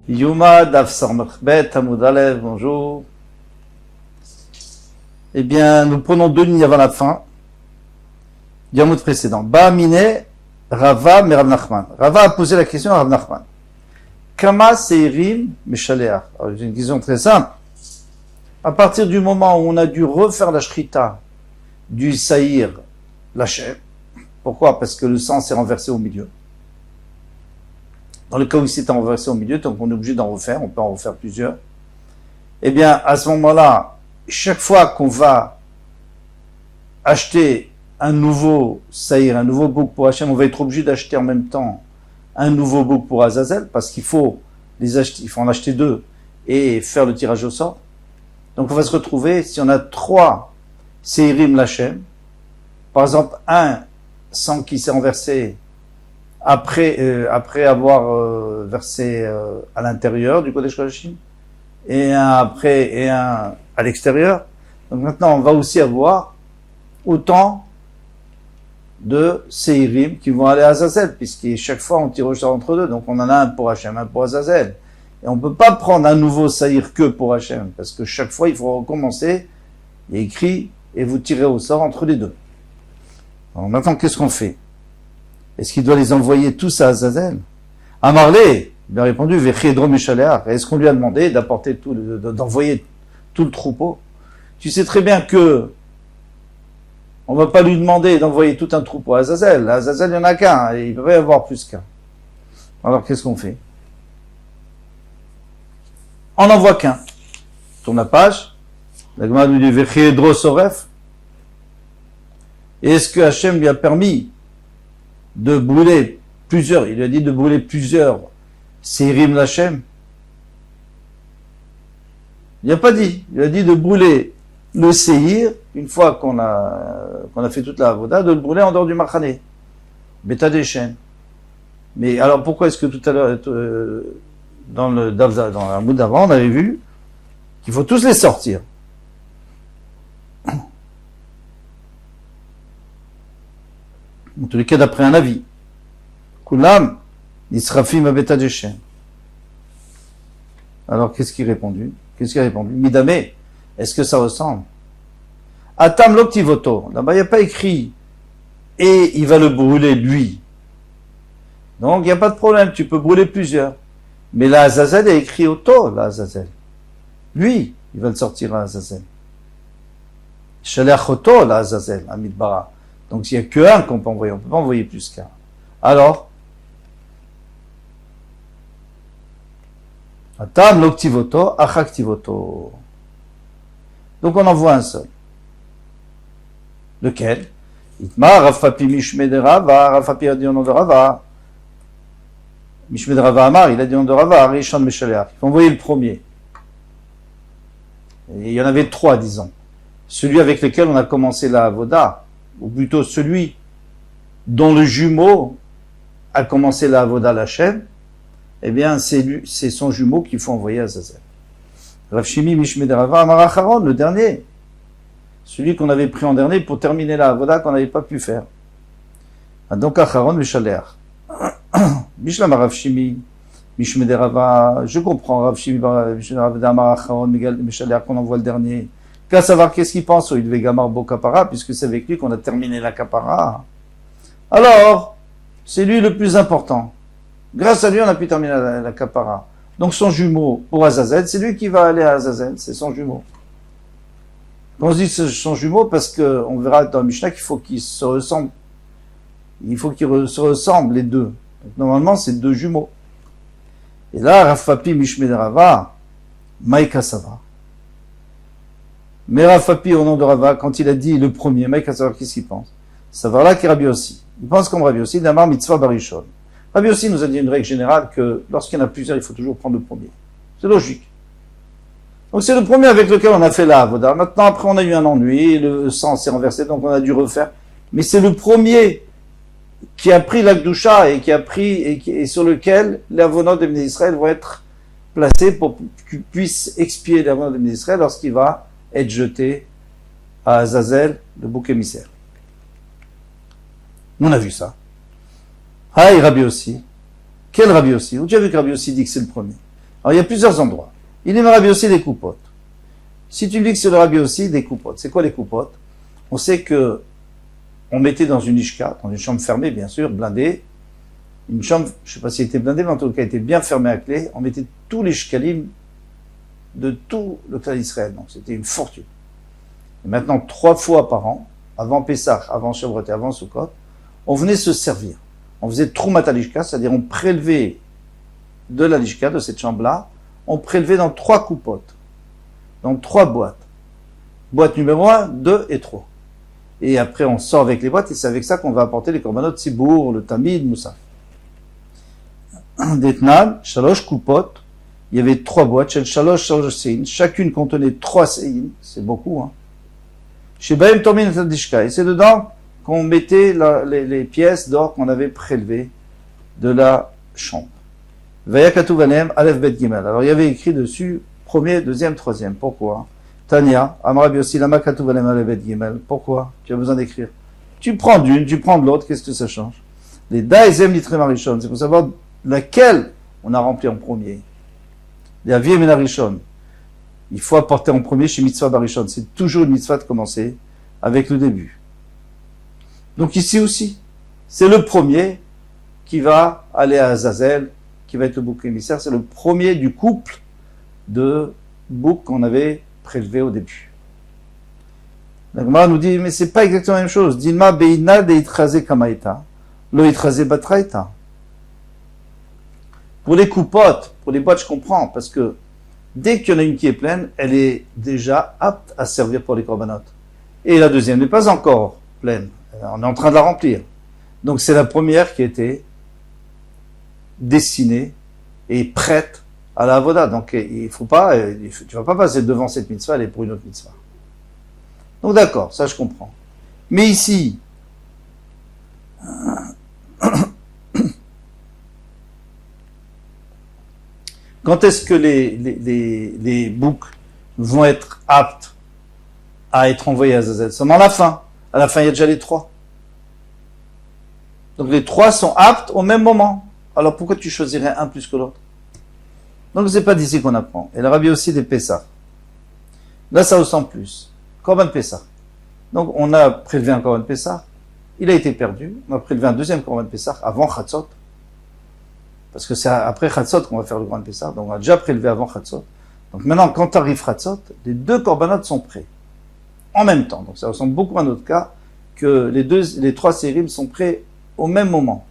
Yuma Dafsar Mechbet, Hamoud Alev, bonjour. Eh bien, nous prenons 2 lignes avant la fin du Hamoud précédent. Ba'amine Rava Merav Nachman. Rava a posé la question à Rav Nachman. Kama Seirim Meshaleach. J'ai une question très simple. À partir du moment où on a dû refaire la shrita du saïr, la chair, pourquoi? Parce que le sang s'est renversé au milieu. Dans le cas où il s'est renversé au milieu, donc on est obligé d'en refaire, on peut en refaire plusieurs. Eh bien, à ce moment-là, chaque fois qu'on va acheter un nouveau saïr, un nouveau bouc pour Hachem, on va être obligé d'acheter en même temps un nouveau bouc pour Azazel, parce qu'il faut les acheter, il faut en acheter 2 et faire le tirage au sort. Donc on va se retrouver, si on a 3 saïrim l'Hachem, par exemple un sang qui s'est renversé après avoir versé à l'intérieur du Kodesh Kodashim, et un après et un à l'extérieur. Donc maintenant, on va aussi avoir autant de Seirim qui vont aller à Azazel, puisque chaque fois on tire au sort entre 2. Donc on en a un pour Hachem, un pour Azazel. Et on ne peut pas prendre un nouveau Saïr que pour Hachem, parce que chaque fois il faut recommencer. Il y a écrit, et vous tirez au sort entre les 2. Alors maintenant, qu'est-ce qu'on fait? Est-ce qu'il doit les envoyer tous à Azazel? Amarlé, il a répondu, Vechedrom Meshaleach. Est-ce qu'on lui a demandé d'apporter d'envoyer tout le troupeau? Tu sais très bien que on va pas lui demander d'envoyer tout un troupeau à Azazel. À Azazel, il n'y en a qu'un, et il peut pas y avoir plus qu'un. Alors qu'est-ce qu'on fait? On n'en voit qu'un. Tourne la page. La Gemara nous dit Vechedro Soref. Et est-ce que Hachem lui a permis de brûler plusieurs, il lui a dit de brûler plusieurs Seirim l'Hachem? Il n'a pas dit. Il a dit de brûler le Seir, une fois qu'on a fait toute la avoda, de le brûler en dehors du Machané. Beta des chênes. Mais alors pourquoi est-ce que tout à l'heure, dans la moud d'avant, on avait vu qu'il faut tous les sortir? En tous les cas, d'après un avis. Kulam, Nisrafim Abeta des chênes. Alors, qu'est-ce qu'il a répondu? Midame, est-ce que ça ressemble? Atam Loktivoto. Là-bas, il n'y a pas écrit et il va le brûler lui. Donc, il n'y a pas de problème, tu peux brûler plusieurs. Mais là, Azazel est écrit auto, là, Azazel. Lui, il va le sortir à Azazel. Shalech auto, là, Azazel, à Midbara. Donc, il n'y a qu'un qu'on peut envoyer, on ne peut pas envoyer plus qu'un. Alors, Atam Loktivoto, Achaktivoto. Donc, on envoie un seul. Lequel? Itma, Rafapi Mishme de Rava, Rafapi a dit au nom de Rava. Mishme de Rava Amar, il a dit au nom de Rava, Rishon Meshaleach. Il faut envoyer le premier. Et il y en avait 3, disons. Celui avec lequel on a commencé la Avoda, ou plutôt celui dont le jumeau a commencé la Avoda l'Hachem, eh bien, c'est son jumeau qu'il faut envoyer à Azazel. Rav Shimi Mishme de Rava Amar Acharon, le dernier. Celui qu'on avait pris en dernier pour terminer la Avoda qu'on n'avait pas pu faire. Donc, Acharon Meshaleach. Bishlam Rav Shimi Mishme de Rava, je comprends Rav Shimi Mishme de Rava Amar Acharon Meshaleach qu'on envoie le dernier. Qu'à savoir qu'est-ce qu'il pense, il devait gamar bo kapara, puisque c'est avec lui qu'on a terminé la kapara. Alors, c'est lui le plus important. Grâce à lui, on a pu terminer la kapara. Donc son jumeau pour Azazel, c'est lui qui va aller à Azazel, c'est son jumeau. On se dit son jumeau parce que on verra dans le Mishnah qu'il faut qu'ils se ressemblent. Il faut qu'ils se ressemblent les deux. Donc, normalement, c'est 2 jumeaux. Et là, Rafapi Mishme de Rava, Maïka Sava. Mais Rafapi, au nom de Rava, quand il a dit le premier, Maïka Sava, qu'est-ce qu'il pense? Ça va là qui est Rabbi aussi. Il pense comme Rabbi aussi, d'Amar Mitzvah Barishon. Rabbi aussi nous a dit une règle générale que lorsqu'il y en a plusieurs, il faut toujours prendre le premier. C'est logique. Donc c'est le premier avec lequel on a fait la Avoda. Maintenant, après, on a eu un ennui, le sang s'est renversé, donc on a dû refaire. Mais c'est le premier qui a pris l'Akdoucha et qui a pris, et sur lequel les avonats des Bnei Israël vont être placés pour qu'ils puissent expier les avonats des Bnei Israël lorsqu'il va être jeté à Azazel, le bouc émissaire. On a vu ça. Ah, et Rabbi aussi. Quel Rabbi aussi? Où tu as vu que Rabbi aussi dit que c'est le premier? Alors, il y a plusieurs endroits. Il est Rabbi aussi des coupotes. Si tu me dis que c'est le Rabbi aussi des coupotes, c'est quoi les coupotes? On sait que on mettait dans une ishka, dans une chambre fermée, bien sûr, blindée, une chambre, je sais pas si elle était blindée, mais en tout cas, elle était bien fermée à clé. On mettait tous les shkalim de tout le clan d'Israël. Donc, c'était une fortune. Et maintenant, 3 fois par an, avant Pessah, avant Shavuot et avant Sukkot, on venait se servir. On faisait Troumat Alishka, c'est-à-dire on prélevait de la lishka, de cette chambre-là, on prélevait dans 3 coupotes, dans 3 boîtes. Boîte numéro 1, 2 et 3. Et après, on sort avec les boîtes, et c'est avec ça qu'on va apporter les korbanot Tzibour, le Tamid, Moussaf. D'Etnan, Shalosh Kupot, il y avait 3 boîtes, Shalosh Sein, chacune contenait 3 Sein, c'est beaucoup, hein. Chez Baïm Tormin Tadishka, et c'est dedans qu'on mettait les pièces d'or qu'on avait prélevées de la chambre. Vayakatu Vanem, Aleph Bet Gimel. Alors, il y avait écrit dessus, 1er, 2e, 3e. Pourquoi? Tania, Amra Biosi, Lama Katu Vanem, Aleph Bet Gimel. Pourquoi? Tu as besoin d'écrire. Tu prends d'une, tu prends de l'autre, qu'est-ce que ça change? Les Daizem Litre Marishon, c'est pour savoir laquelle on a rempli en premier. Les Aviem et Narishon. Il faut apporter en premier chez Mitzvah Barishon. C'est toujours une mitzvah de commencer avec le début. Donc ici aussi, c'est le premier qui va aller à Azazel, qui va être le bouc émissaire. C'est le premier du couple de boucs qu'on avait prélevé au début. La Gemara nous dit, mais c'est pas exactement la même chose. Dilma beina de itraze kamaita, lo itraze batraita. Pour les coupotes, pour les boîtes, je comprends, parce que dès qu'il y en a une qui est pleine, elle est déjà apte à servir pour les corbanotes. Et la deuxième n'est pas encore pleine. On est en train de la remplir. Donc c'est la première qui était dessinée et prête à la avoda. Donc il faut pas, tu vas pas passer devant cette mitzvah, elle est pour une autre mitzvah. Donc d'accord, ça je comprends. Mais ici, quand est-ce que les boucs vont être aptes à être envoyés à Azazel? Seulement à la fin. À la fin, il y a déjà les 3. Donc les 3 sont aptes au même moment. Alors pourquoi tu choisirais un plus que l'autre? Donc c'est pas d'ici qu'on apprend. Et le Rabbi aussi des Pessah. Là, ça ressemble plus. Korban Pessah. Donc on a prélevé un Korban Pessah. Il a été perdu. On a prélevé un deuxième Korban Pessah avant Chatzot. Parce que c'est après Chatzot qu'on va faire le Korban Pessah. Donc on a déjà prélevé avant Chatzot. Donc maintenant, quand arrive Chatzot, les 2 Korbanot sont prêts. En même temps. Donc ça ressemble beaucoup à notre cas, que les 3 sérim sont prêts au même moment.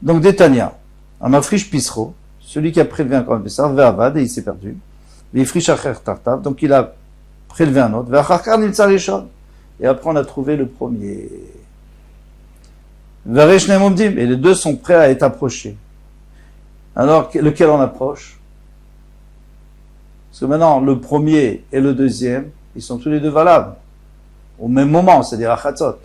Donc Détania, Amafrish Pisro, celui qui a prélevé un Korban Pessah, Ve'avad, et il s'est perdu. Ve'ifrish Acher Tartav, donc il a prélevé un autre. Ve'acharkar Nimtza Rishon. Et après on a trouvé le premier. Ve'resh Nemomdim, et les 2 sont prêts à être approchés. Alors, lequel on approche? Parce que maintenant, le premier et le deuxième, ils sont tous les 2 valables. Au même moment, c'est-à-dire à Chatzot.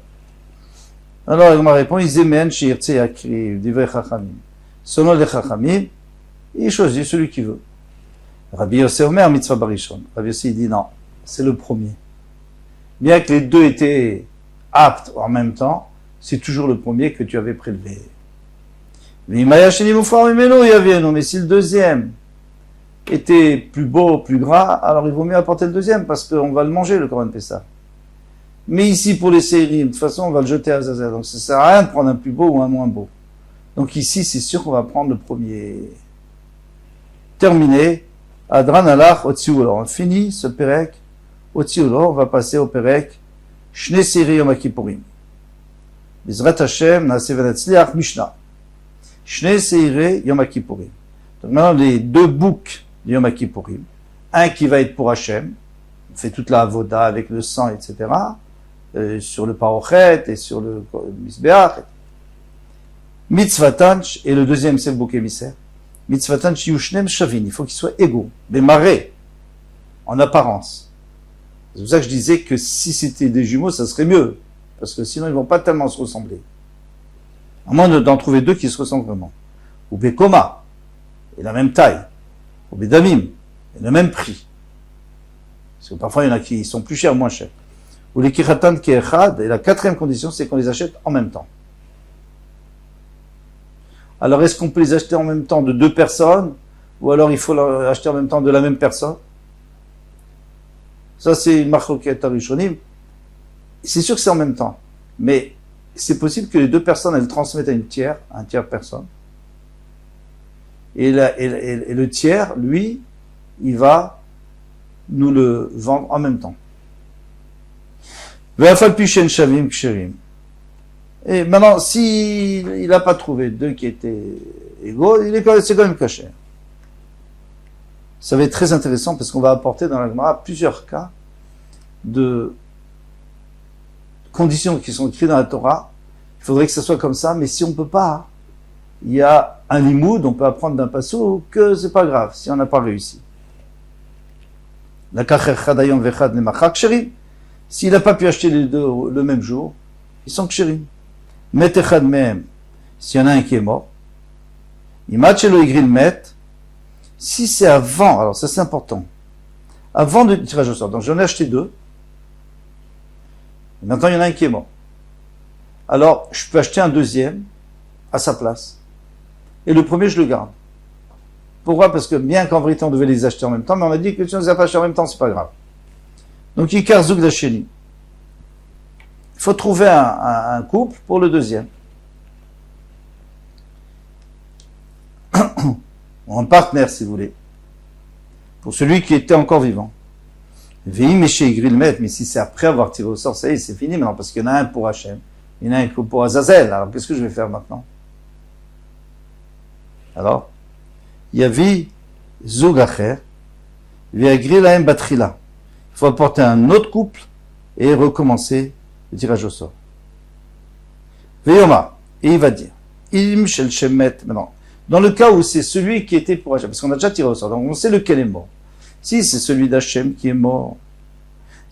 Alors, il m'a répondu, Zemen, Shirtse, Yakri, Divrei Chachamim. Selon les Chachamim, il choisit celui qu'il veut. Rabbi Yossi Omer, Mitzvah Barishon. Rabbi Yossi, il dit non, c'est le premier. Bien que les 2 étaient aptes en même temps, c'est toujours le premier que tu avais prélevé. Mais si le deuxième était plus beau, plus gras, alors il vaut mieux apporter le deuxième, parce qu'on va le manger, le Korban Pessah. Mais ici, pour les séries, de toute façon, on va le jeter à Azazel. Donc ça sert à rien de prendre un plus beau ou un moins beau. Donc ici, c'est sûr qu'on va prendre le premier. Terminé. Adran alach otziulo. On finit ce perek. Otziulo, on va passer au perek. Shne seri yom kippurim. Bizrat Hashem, naaseh v'natzliach, Mishnah. Shne seri yom kippurim. Donc maintenant, les 2 boucs de Yom Kippourim, un qui va être pour Hachem, on fait toute la avoda avec le sang, etc., sur le parochet et sur le misbeach, mitzvatan, et le deuxième c'est le bouc émissaire, mitzvatan shiushnem shavin, il faut qu'ils soient égaux, des marées, en apparence. C'est pour ça que je disais que si c'était des jumeaux, ça serait mieux, parce que sinon ils vont pas tellement se ressembler. À moins d'en trouver 2 qui se ressemblent vraiment. Ou Bekoma, et la même taille, ou Bédamim, et le même prix. Parce que parfois, il y en a qui sont plus chers, moins chers. Ou les Kichatan Keechad, et la 4e condition, c'est qu'on les achète en même temps. Alors est-ce qu'on peut les acheter en même temps de deux personnes, ou alors il faut acheter en même temps de la même personne? Ça c'est une marloquette arishonim. C'est sûr que c'est en même temps, mais c'est possible que les deux personnes elles transmettent à un tiers personne, et le tiers, lui, il va nous le vendre en même temps. Et maintenant, si il n'a pas trouvé deux qui étaient égaux, c'est quand même caché. Ça va être très intéressant parce qu'on va apporter dans la Gemara plusieurs cas de conditions qui sont écrites dans la Torah. Il faudrait que ça soit comme ça, mais si on peut pas, il y a un limoud, on peut apprendre d'un passou que c'est pas grave si on n'a pas réussi. S'il n'a pas pu acheter les deux le même jour, ils sont kshérim. Metechad même, s'il y en a un qui est mort, imachelo igril met, si c'est avant, alors ça c'est important, avant le tirage au sort, donc j'en ai acheté deux, et maintenant il y en a un qui est mort. Alors je peux acheter un deuxième à sa place, et le premier je le garde. Pourquoi? Parce que bien qu'en vérité on devait les acheter en même temps, mais on a dit que si on les a pas achetés en même temps, c'est pas grave. Donc Ikar Zouk Dacheni. Il faut trouver un couple pour le deuxième. Un partenaire, si vous voulez. Pour celui qui était encore vivant. Veim Meshe Grilmet, mais si c'est après avoir tiré au sort, ça y est, c'est fini maintenant, parce qu'il y en a un pour Hachem, il y en a un pour Azazel. Alors qu'est-ce que je vais faire maintenant? Alors, Yavi Zogacher, Viagri Laem Batrila. Il faut apporter un autre couple et recommencer le tirage au sort. Veyoma, et il va dire, Im Shel Shemet, maintenant, dans le cas où c'est celui qui était pour Hachem, parce qu'on a déjà tiré au sort, donc on sait lequel est mort. Si c'est celui d'Hachem qui est mort,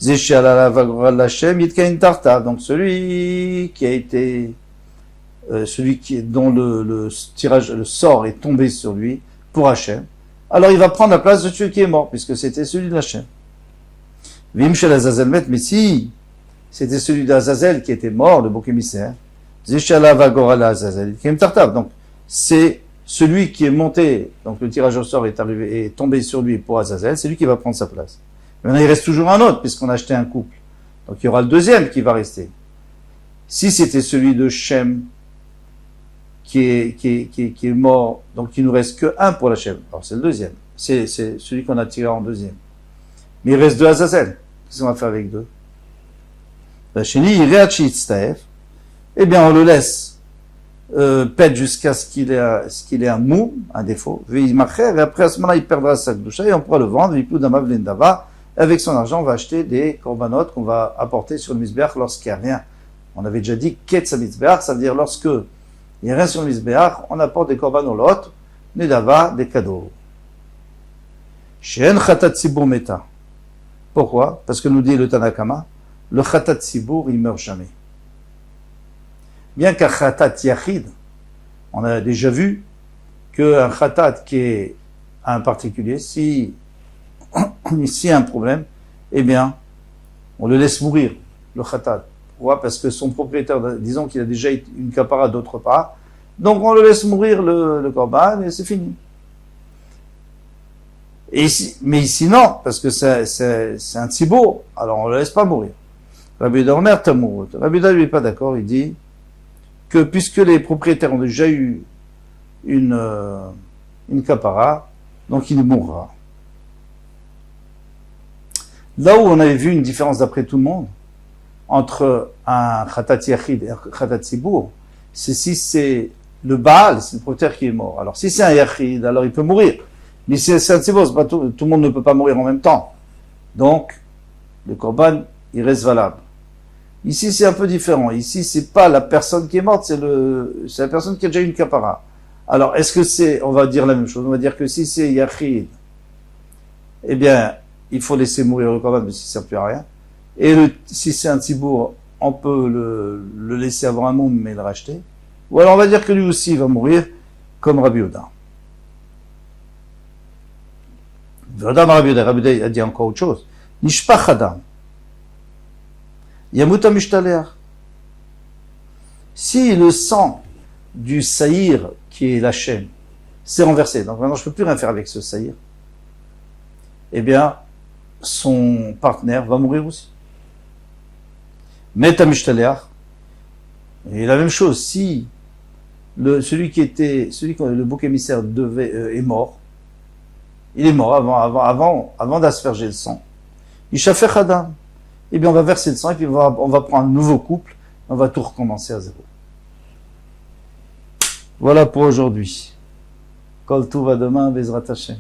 Zeshalala Vagoral Hachem, Yitkain Tarta, donc celui qui a été, dont le tirage, le sort est tombé sur lui, pour Hachem, alors il va prendre la place de celui qui est mort, puisque c'était celui d'Hachem. Vim Shel Azazel Met, mais si c'était celui d'Azazel qui était mort, le bouc émissaire, Zeshala Vagoral Azazel, Yitkain Tarta, donc c'est celui qui est monté, donc le tirage au sort est tombé sur lui pour Azazel, c'est lui qui va prendre sa place. Maintenant, il reste toujours un autre, puisqu'on a acheté un couple. Donc, il y aura le deuxième qui va rester. Si c'était celui de Shem, qui est mort, donc il nous reste que un pour la Shem. Alors, c'est le deuxième. C'est celui qu'on a tiré en deuxième. Mais il reste deux Azazel. Qu'est-ce qu'on va faire avec deux? La Sheni, eh bien, on le laisse pète jusqu'à ce qu'il ait un mou, un défaut, et après à ce moment-là il perdra sa doucha et on pourra le vendre, avec son argent on va acheter des corbanotes qu'on va apporter sur le misbeach lorsqu'il n'y a rien. On avait déjà dit ketz misbeach, ça veut dire lorsque il n'y a rien sur le misbeach, on apporte des korbanolot, nedava, des cadeaux. Shen chatat tzibur meta. Pourquoi? Parce que nous dit le Tanakama, le chatat tzibur il meurt jamais. Bien qu'un khatat yachid, on a déjà vu qu'un khatat qui est un particulier, si il y a un problème, eh bien, on le laisse mourir, le khatat. Pourquoi? Parce que son propriétaire, disons qu'il a déjà une kapara d'autre part, donc on le laisse mourir le korban et c'est fini. Mais ici non, parce que c'est un tzibour, alors on le laisse pas mourir. Rabbi Yehuda Omer Tamourot. Rabbi Yehuda lui est pas d'accord, il dit que puisque les propriétaires ont déjà eu une kapara, donc il mourra. Là où on avait vu une différence d'après tout le monde, entre un khatat yachid et un khatat tzibur, c'est si c'est le Baal, c'est le propriétaire qui est mort. Alors si c'est un yachid, alors il peut mourir. Mais si c'est un tzibur, tout le monde ne peut pas mourir en même temps. Donc, le korban, il reste valable. Ici, c'est un peu différent. Ici, c'est pas la personne qui est morte, c'est la personne qui a déjà eu une kapara. Alors, est-ce que on va dire la même chose? On va dire que si c'est yachid, eh bien, il faut laisser mourir le korban, mais ça ne sert plus à rien. Et si c'est un tzibour, on peut le laisser avoir un monde, mais le racheter. Ou alors, on va dire que lui aussi, il va mourir, comme Rabbi Yehuda. Rabbi Yehuda a dit encore autre chose. Nishpach Adam. Yamuta Mishtaleach. Si le sang du saïr qui est la chaîne, s'est renversée. Donc maintenant, je peux plus rien faire avec ce saïr. Eh bien, son partenaire va mourir aussi. Met Mishtaleach. Et la même chose, si celui que le bouc émissaire est mort, il est mort avant d'asperger le sang. Il chafech Adam. Eh bien, on va verser le sang et puis on va prendre un nouveau couple. On va tout recommencer à zéro. Voilà pour aujourd'hui. Kol Tuv à demain, Bezrat Hashem.